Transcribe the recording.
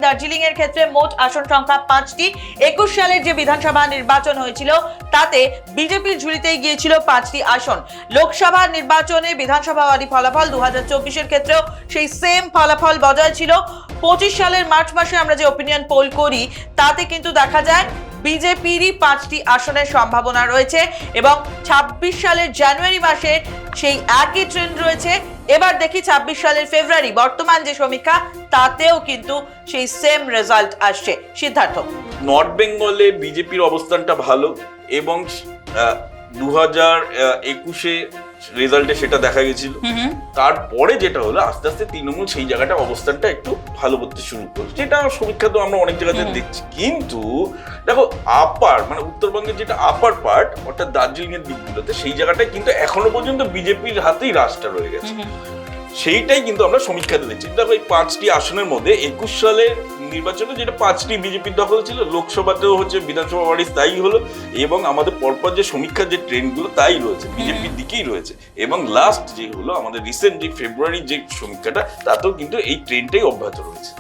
দার্জিলিং এর ক্ষেত্রে মোট আসন সংখ্যা 5টি। 21 সালের যে বিধানসভা নির্বাচন হয়েছিল তাতে বিজেপির ঝুলিতেই গিয়েছিল 5টি আসন। লোকসভা নির্বাচনে বিধানসভাওয়ারি ফলাফল 2024 এর ক্ষেত্রেও সেই সেম ফলাফল বজায় ছিল। 25 সালের মার্চ মাসে আমরা যে ওপিনিয়ন পোল করি তাতে কিন্তু দেখা যায় বিজেপিরই 5টি আসনের সম্ভাবনা রয়েছে এবং 26 সালের জানুয়ারি মাসে সেই একই ট্রেন্ড রয়েছে। এবার দেখি 26 সালের ফেব্রুয়ারি বর্তমান যে সমীক্ষা তাতেও কিন্তু সেই সেম রেজাল্ট আসছে। সিদ্ধার্থ, নর্থ বেঙ্গলে বিজেপির অবস্থানটা ভালো এবং 2021-এ রেজাল্টে সেটা দেখা গেছিল। তারপরে যেটা হলো আস্তে আস্তে তৃণমূল সেই জায়গাটা অবস্থানটা একটু ভালো করতে শুরু করছে, যেটা সমীক্ষা তো আমরা অনেক জায়গাতে দেখছি। কিন্তু দেখো মানে উত্তরবঙ্গের যেটা আপার পার্ট অর্থাৎ দার্জিলিং এর দিকগুলোতে সেই জায়গাটায় কিন্তু এখনো পর্যন্ত বিজেপির হাতেই রাজটা রয়ে গেছে। সেইটাই কিন্তু আমরা সমীক্ষাতে দেখছি। দেখো এই 5টি আসনের মধ্যে 21 সালের নির্বাচনে যেটা 5টি বিজেপির দখল ছিল, লোকসভাতেও হচ্ছে, বিধানসভা ওয়ারি তাই হলো, এবং আমাদের পরপর যে সমীক্ষার যে ট্রেন্ডগুলো তাই রয়েছে বিজেপির দিকেই রয়েছে। এবং লাস্ট যে হলো আমাদের রিসেন্ট যে ফেব্রুয়ারির যে সমীক্ষাটা তাতেও কিন্তু এই ট্রেন্ডটাই অব্যাহত রয়েছে।